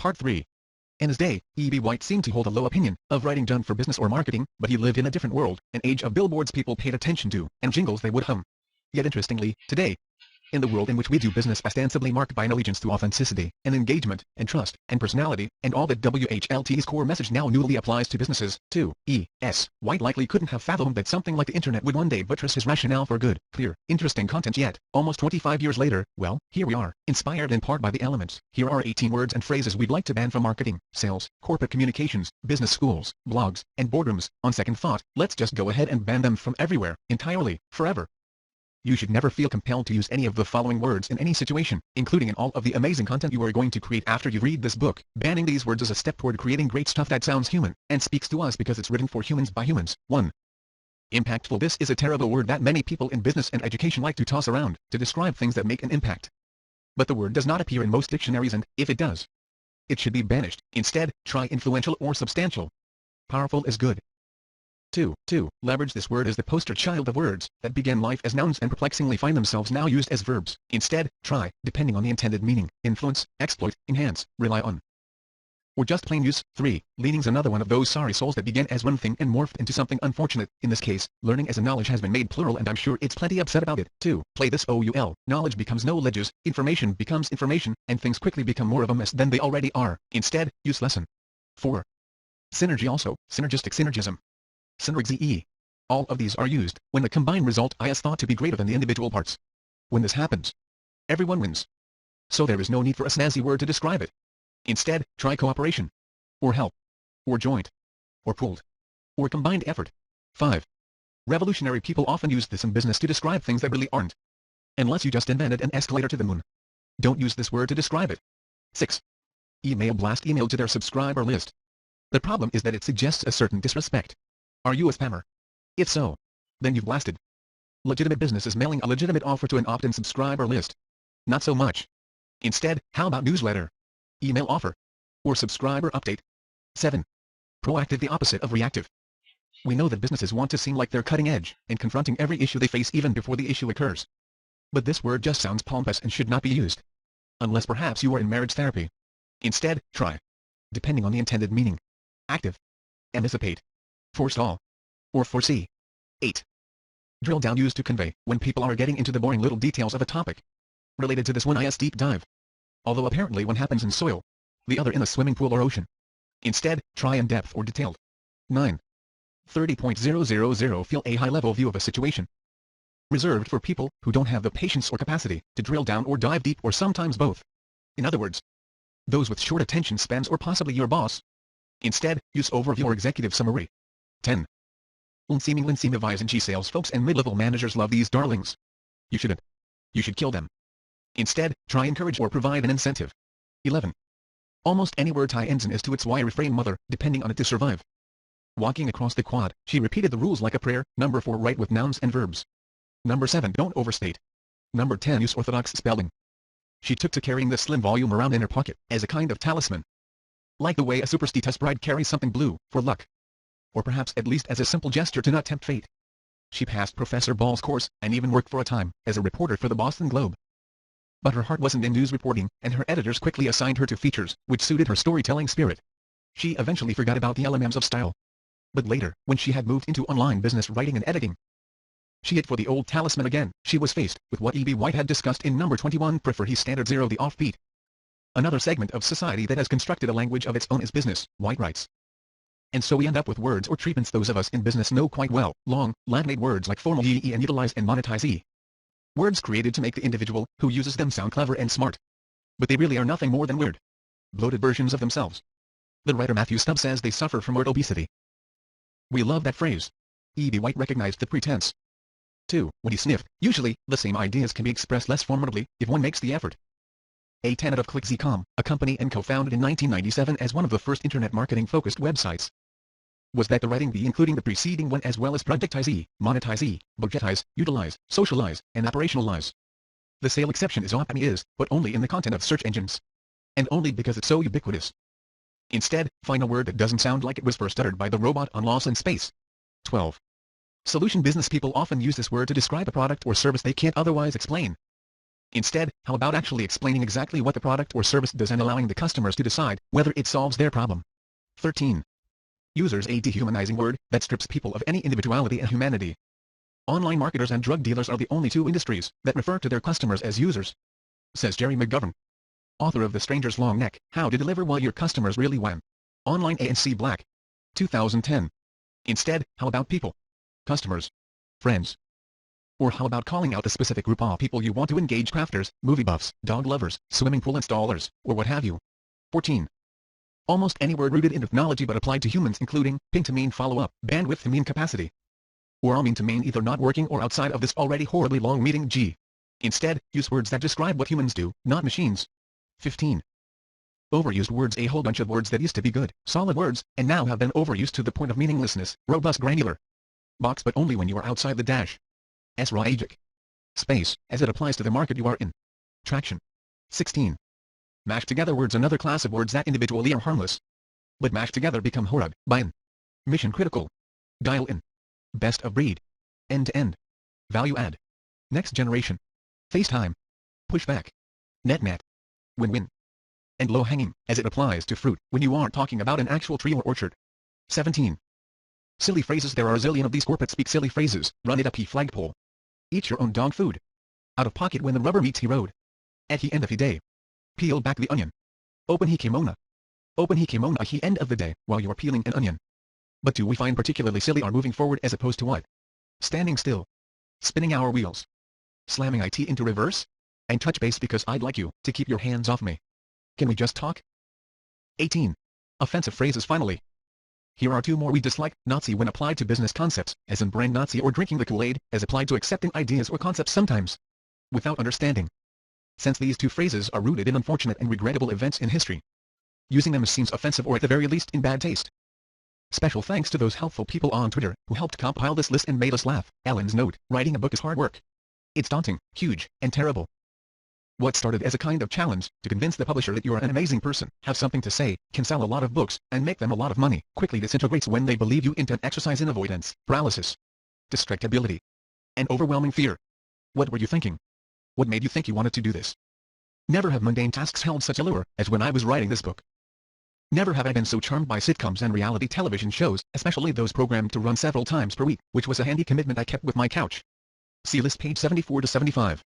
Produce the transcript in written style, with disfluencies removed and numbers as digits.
Part 3. In his day, E.B. White seemed to hold a low opinion of writing done for business or marketing, but he lived in a different world, an age of billboards people paid attention to, and jingles they would hum. Yet interestingly, today, in the world in which we do business ostensibly marked by an allegiance to authenticity, and engagement, and trust, and personality, and all that WHLT's core message now newly applies to businesses, too, E.S. White likely couldn't have fathomed that something like the internet would one day buttress his rationale for good, clear, interesting content yet, almost 25 years later, well, here we are, inspired in part by the elements. Here are 18 words and phrases we'd like to ban from marketing, sales, corporate communications, business schools, blogs, and boardrooms. On second thought, let's just go ahead and ban them from everywhere, entirely, forever. You should never feel compelled to use any of the following words in any situation, including in all of the amazing content you are going to create after you read this book. Banning these words is a step toward creating great stuff that sounds human, and speaks to us because it's written for humans by humans. 1. Impactful. This is a terrible word that many people in business and education like to toss around, to describe things that make an impact. But the word does not appear in most dictionaries and, if it does, it should be banished. Instead, try influential or substantial. Powerful is good. 2. Leverage. This word is the poster child of words that began life as nouns and perplexingly find themselves now used as verbs. Instead, try, depending on the intended meaning, influence, exploit, enhance, rely on, or just plain use. 3. Leaning's another one of those sorry souls that began as one thing and morphed into something unfortunate. In this case, learning as a knowledge has been made plural and I'm sure it's plenty upset about it. 2. Play this OUL. Knowledge becomes knowledges, information becomes information, and things quickly become more of a mess than they already are. Instead, use lesson. 4. Synergy. Also, synergistic, synergism, synergy. All of these are used when the combined result is thought to be greater than the individual parts. When this happens, everyone wins. So there is no need for a snazzy word to describe it. Instead, try cooperation, or help, or joint, or pooled, or combined effort. 5. Revolutionary people often use this in business to describe things that really aren't. Unless you just invented an escalator to the moon, don't use this word to describe it. 6. Email blast. Email to their subscriber list. The problem is that it suggests a certain disrespect. Are you a spammer? If so, then you've blasted. Legitimate business is mailing a legitimate offer to an opt-in subscriber list. Not so much. Instead, how about newsletter, email offer, or subscriber update? 7. Proactive. The opposite of reactive. We know that businesses want to seem like they're cutting edge and confronting every issue they face even before the issue occurs. But this word just sounds pompous and should not be used. Unless perhaps you are in marriage therapy. Instead, try, depending on the intended meaning, active, anticipate, forestall, or foresee. 8. Drill down. Used to convey when people are getting into the boring little details of a topic. Related to this one is deep dive. Although apparently one happens in soil, the other in a swimming pool or ocean. Instead, try in depth or detailed. 9. 30.000 Feel a high-level view of a situation. Reserved for people who don't have the patience or capacity to drill down or dive deep, or sometimes both. In other words, those with short attention spans or possibly your boss. Instead, use overview or executive summary. 10. Unseemingly and sales folks and mid-level managers love these darlings. You shouldn't. You should kill them. Instead, try encourage or provide an incentive. 11. Almost any word ties in as to its why. Refrain mother, depending on it to survive. Walking across the quad, she repeated the rules like a prayer. Number 4. Write with nouns and verbs. Number 7. Don't overstate. Number 10. Use orthodox spelling. She took to carrying this slim volume around in her pocket as a kind of talisman. Like the way a superstitious bride carries something blue, for luck. Or perhaps at least as a simple gesture to not tempt fate. She passed Professor Ball's course, and even worked for a time as a reporter for the Boston Globe. But her heart wasn't in news reporting, and her editors quickly assigned her to features, which suited her storytelling spirit. She eventually forgot about the elements of style. But later, when she had moved into online business writing and editing, she hit for the old talisman again. She was faced with what E.B. White had discussed in number 21. Prefer his standard 0. The offbeat. Another segment of society that has constructed a language of its own is business, White writes. And so we end up with words or treatments those of us in business know quite well, long, latinate words like formal and utilize and monetize. Words created to make the individual who uses them sound clever and smart. But they really are nothing more than weird, bloated versions of themselves. The writer Matthew Stubbs says they suffer from word obesity. We love that phrase. E.B. White recognized the pretense, too, when he sniffed. Usually, the same ideas can be expressed less formidably if one makes the effort. A tenet of Click.com, a company and co-founded in 1997 as one of the first internet marketing-focused websites, was that the writing be including the preceding one as well as productize, monetize, budgetize, utilize, socialize, and operationalize. The sale exception is OPMI is, but only in the content of search engines. And only because it's so ubiquitous. Instead, find a word that doesn't sound like it was first uttered by the robot on Lost in Space. 12. Solution. Business people often use this word to describe a product or service they can't otherwise explain. Instead, how about actually explaining exactly what the product or service does and allowing the customers to decide whether it solves their problem? 13. Users, a dehumanizing word that strips people of any individuality and humanity. Online marketers and drug dealers are the only two industries that refer to their customers as users, says Jerry McGovern, author of The Stranger's Long Neck, How to Deliver What Your Customers Really Want. Online A&C Black. 2010. Instead, how about people? Customers. Friends. Or how about calling out a specific group of people you want to engage: crafters, movie buffs, dog lovers, swimming pool installers, or what have you. 14. Almost any word rooted in technology but applied to humans, including ping to mean follow-up, bandwidth to mean capacity, or mean to mean either not working or outside of this already horribly long meeting. G. Instead, use words that describe what humans do, not machines. 15. Overused words, a whole bunch of words that used to be good, solid words, and now have been overused to the point of meaninglessness. Robust, granular. Box, but only when you are outside the dash. Sragic. Space, as it applies to the market you are in. Traction. 16. Mashed together words, another class of words that individually are harmless, but mashed together become horrid. Buy-in. Mission critical. Dial-in. Best of breed. End-to-end. Value-add. Next generation. FaceTime. Pushback. Net-net. Win-win. And low-hanging, as it applies to fruit, when you aren't talking about an actual tree or orchard. 17. Silly phrases. There are a zillion of these corporate speak silly phrases. Run it up he flagpole. Eat your own dog food. Out of pocket when the rubber meets he road. At he end of he day. Peel back the onion. Open he kimono. Open he kimono he end of the day, while you're peeling an onion. But do we find particularly silly are moving forward as opposed to what? Standing still. Spinning our wheels. Slamming IT into reverse? And touch base because I'd like you to keep your hands off me. Can we just talk? 18. Offensive phrases. Finally, here are two more we dislike: Nazi when applied to business concepts, as in brand Nazi, or drinking the Kool-Aid, as applied to accepting ideas or concepts sometimes without understanding. Since these two phrases are rooted in unfortunate and regrettable events in history, using them seems offensive or at the very least in bad taste. Special thanks to those helpful people on Twitter who helped compile this list and made us laugh. Ellen's note: writing a book is hard work. It's daunting, huge, and terrible. What started as a kind of challenge to convince the publisher that you are an amazing person, have something to say, can sell a lot of books, and make them a lot of money, quickly disintegrates when they believe you into an exercise in avoidance, paralysis, distractibility, and overwhelming fear. What were you thinking? What made you think you wanted to do this? Never have mundane tasks held such allure as when I was writing this book. Never have I been so charmed by sitcoms and reality television shows, especially those programmed to run several times per week, which was a handy commitment I kept with my couch. See list page 74 to 75.